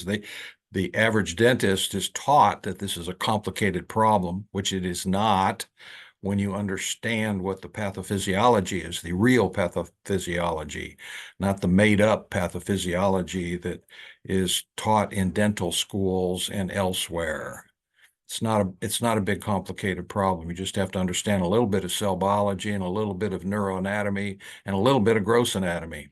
The average dentist is taught that this is a complicated problem, which it is not when you understand what the pathophysiology is, the real pathophysiology, not the made-up pathophysiology that is taught in dental schools and elsewhere. It's not a big complicated problem. You just have to understand a little bit of cell biology and a little bit of neuroanatomy and a little bit of gross anatomy.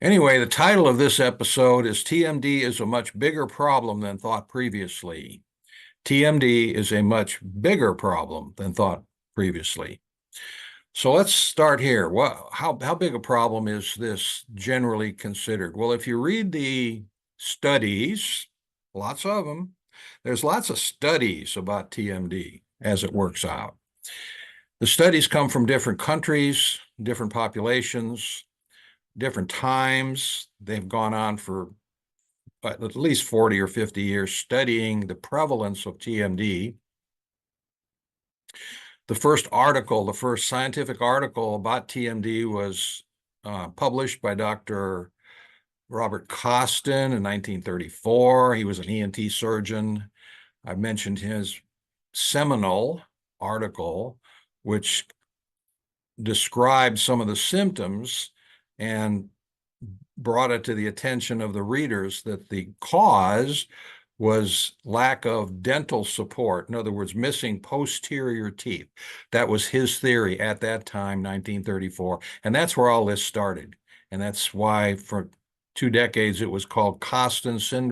Anyway, the title of this episode is TMD is a much bigger problem than thought previously. TMD is a much bigger problem than thought previously. So let's start here. How big a problem is this generally considered? Well, if you read the studies, lots of them, there's lots of studies about TMD as it works out. The studies come from different countries, different populations, different times. They've gone on for at least 40 or 50 years studying the prevalence of TMD. The first scientific article about TMD was published by Dr. Robert Koston in 1934. He was an ENT surgeon. I mentioned his seminal article, which described some of the symptoms and brought it to the attention of the readers that the cause was lack of dental support. In other words, missing posterior teeth. That was his theory at that time, 1934. And that's where all this started. And that's why for 2 decades it was called Koston Syndrome.